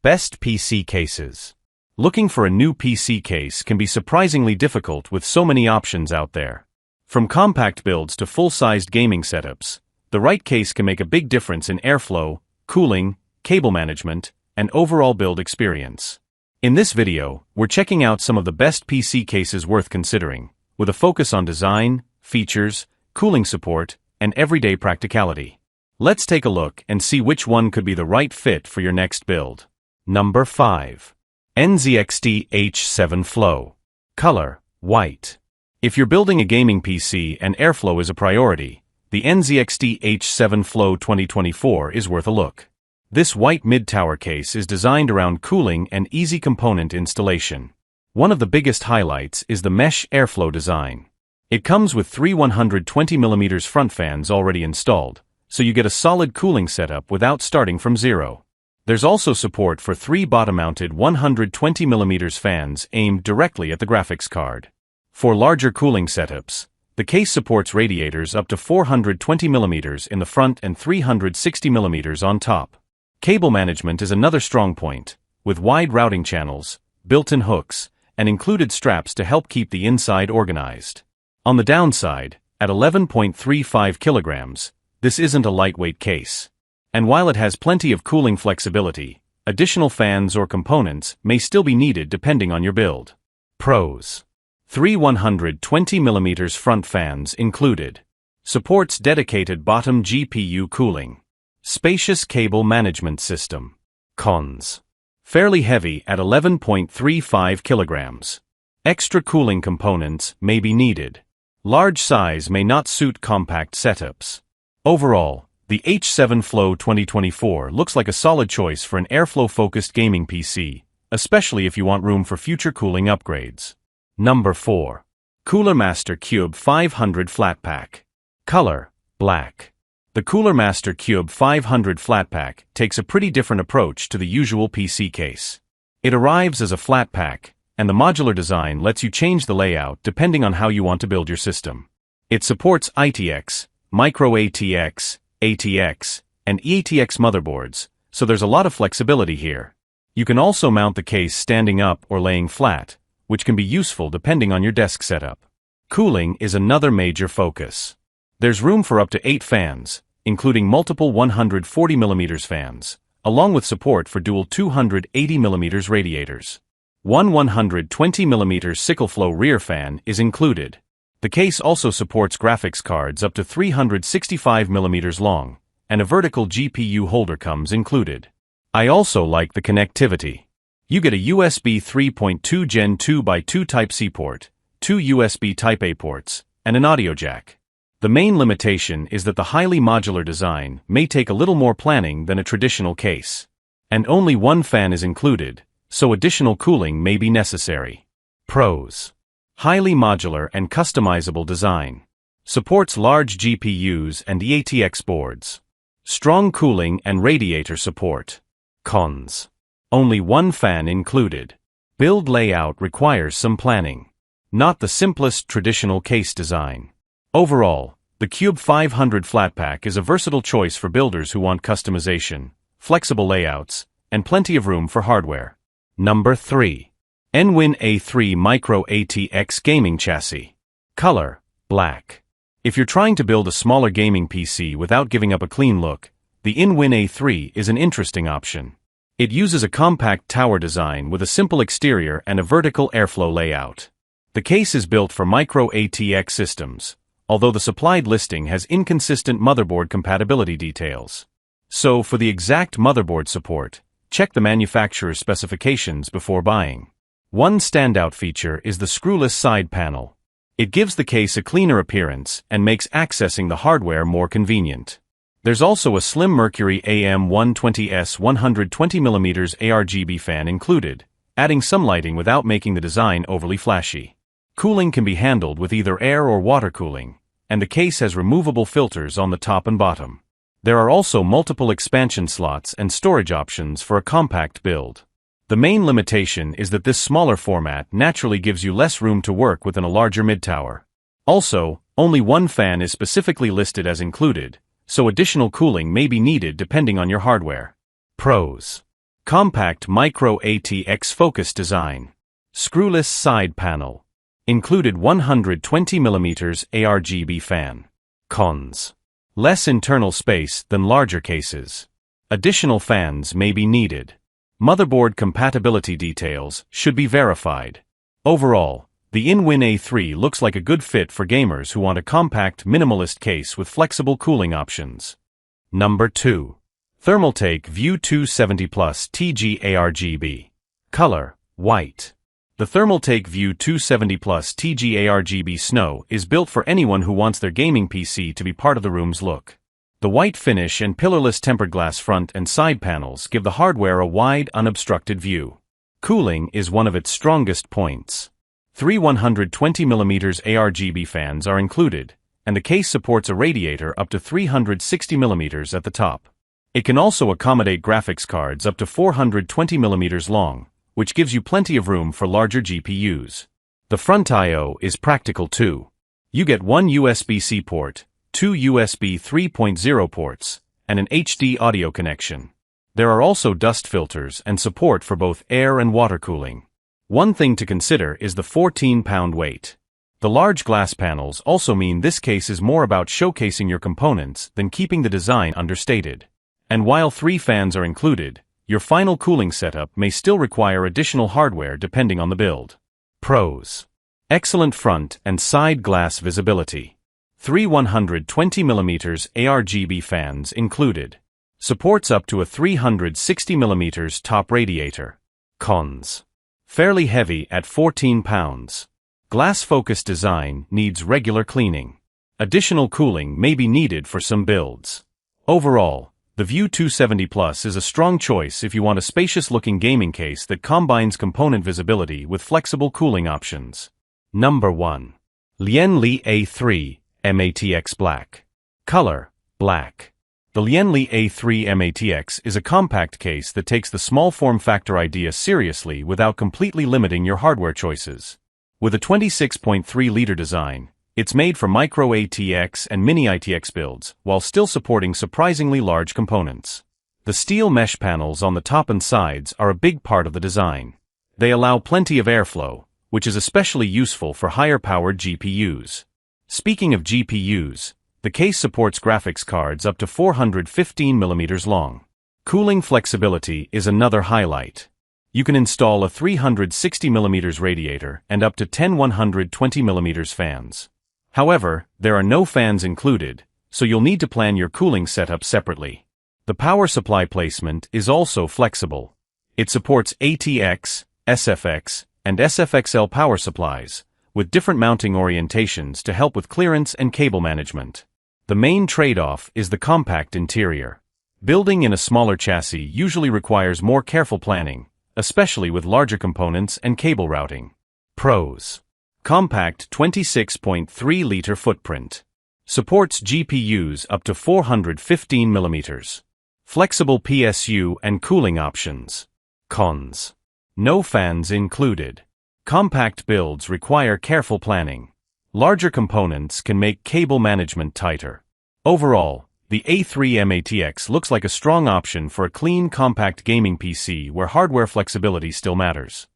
Best PC cases. Looking for a new PC case can be surprisingly difficult with so many options out there. From compact builds to full-sized gaming setups, the right case can make a big difference in airflow, cooling, cable management, and overall build experience. In this video, we're checking out some of the best PC cases worth considering, with a focus on design, features, cooling support, and everyday practicality. Let's take a look and see which one could be the right fit for your next build. Number 5. NZXT H7 Flow. Color: white. If you're building a gaming PC and airflow is a priority, the NZXT H7 Flow 2024 is worth a look. This white mid-tower case is designed around cooling and easy component installation. One of the biggest highlights is the mesh airflow design. It comes with three 120mm front fans already installed, so you get a solid cooling setup without starting from zero. There's also support for three bottom-mounted 120mm fans aimed directly at the graphics card. For larger cooling setups, the case supports radiators up to 420mm in the front and 360mm on top. Cable management is another strong point, with wide routing channels, built-in hooks, and included straps to help keep the inside organized. On the downside, at 11.35 kilograms, this isn't a lightweight case. And while it has plenty of cooling flexibility, additional fans or components may still be needed depending on your build. Pros: three 120mm front fans included. Supports dedicated bottom GPU cooling. Spacious cable management system. Cons: fairly heavy at 11.35 kilograms. Extra cooling components may be needed. Large size may not suit compact setups. Overall, the H7 Flow 2024 looks like a solid choice for an airflow-focused gaming PC, especially if you want room for future cooling upgrades. Number 4. Cooler Master Qube 500 Flatpack. Color: black. The Cooler Master Qube 500 Flatpack takes a pretty different approach to the usual PC case. It arrives as a flat pack, and the modular design lets you change the layout depending on how you want to build your system. It supports ITX, Micro-ATX, ATX, and EATX motherboards, so there's a lot of flexibility here. You can also mount the case standing up or laying flat, which can be useful depending on your desk setup. Cooling is another major focus. There's room for up to 8 fans, including multiple 140mm fans, along with support for dual 280mm radiators. One 120mm SickleFlow rear fan is included. The case also supports graphics cards up to 365mm long, and a vertical GPU holder comes included. I also like the connectivity. You get a USB 3.2 Gen 2x2 Type-C port, 2 USB Type-A ports, and an audio jack. The main limitation is that the highly modular design may take a little more planning than a traditional case. And only one fan is included, so additional cooling may be necessary. Pros: highly modular and customizable design. Supports large GPUs and ATX boards. Strong cooling and radiator support. Cons: only one fan included. Build layout requires some planning. Not the simplest traditional case design. Overall, the Qube 500 Flatpack is a versatile choice for builders who want customization, flexible layouts, and plenty of room for hardware. Number 3. nWin A3 MicroATX Gaming Chassis. Color: black. If you're trying to build a smaller gaming PC without giving up a clean look, the nWin A3 is an interesting option. It uses a compact tower design with a simple exterior and a vertical airflow layout. The case is built for Micro-ATX systems, although the supplied listing has inconsistent motherboard compatibility details. So, for the exact motherboard support, check the manufacturer's specifications before buying. One standout feature is the screwless side panel. It gives the case a cleaner appearance and makes accessing the hardware more convenient. There's also a slim Mercury AM120S 120mm ARGB fan included, adding some lighting without making the design overly flashy. Cooling can be handled with either air or water cooling, and the case has removable filters on the top and bottom. There are also multiple expansion slots and storage options for a compact build. The main limitation is that this smaller format naturally gives you less room to work within a larger mid-tower. Also, only one fan is specifically listed as included, so additional cooling may be needed depending on your hardware. Pros: Compact Micro-ATX focus design. Screwless side panel. Included 120mm ARGB fan. Cons. Less internal space than larger cases. Additional fans may be needed. Motherboard compatibility details should be verified. Overall, the nWin A3 looks like a good fit for gamers who want a compact minimalist case with flexible cooling options. Number 2. Thermaltake View 270 Plus TG ARGB. Color, white. The Thermaltake View 270 Plus TG ARGB Snow is built for anyone who wants their gaming PC to be part of the room's look. The white finish and pillarless tempered glass front and side panels give the hardware a wide, unobstructed view. Cooling is one of its strongest points. 3 120mm ARGB fans are included, and the case supports a radiator up to 360mm at the top. It can also accommodate graphics cards up to 420mm long, which gives you plenty of room for larger GPUs. The front I/O is practical too. You get one USB-C port, 2 USB 3.0 ports, and an HD audio connection. There are also dust filters and support for both air and water cooling. One thing to consider is the 14-pound weight. The large glass panels also mean this case is more about showcasing your components than keeping the design understated. And while 3 fans are included, your final cooling setup may still require additional hardware depending on the build. Pros. Excellent front and side glass visibility. 3 120mm ARGB fans included. Supports up to a 360mm top radiator. Cons. Fairly heavy at 14 pounds. Glass focus design needs regular cleaning. Additional cooling may be needed for some builds. Overall, the View 270 Plus is a strong choice if you want a spacious-looking gaming case that combines component visibility with flexible cooling options. Number 1. Lian A3 MATX Black. Color, black. The Lian A3 MATX is a compact case that takes the small form factor idea seriously without completely limiting your hardware choices. With a 26.3-liter design, it's made for Micro-ATX and Mini-ATX builds, while still supporting surprisingly large components. The steel mesh panels on the top and sides are a big part of the design. They allow plenty of airflow, which is especially useful for higher-powered GPUs. Speaking of GPUs, the case supports graphics cards up to 415mm long. Cooling flexibility is another highlight. You can install a 360mm radiator and up to 10 120mm fans. However, there are no fans included, so you'll need to plan your cooling setup separately. The power supply placement is also flexible. It supports ATX, SFX, and SFXL power supplies, with different mounting orientations to help with clearance and cable management. The main trade-off is the compact interior. Building in a smaller chassis usually requires more careful planning, especially with larger components and cable routing. Pros. Compact 26.3-liter footprint. Supports GPUs up to 415mm. Flexible PSU and cooling options. Cons. No fans included. Compact builds require careful planning. Larger components can make cable management tighter. Overall, the A3 MATX looks like a strong option for a clean, compact gaming PC where hardware flexibility still matters.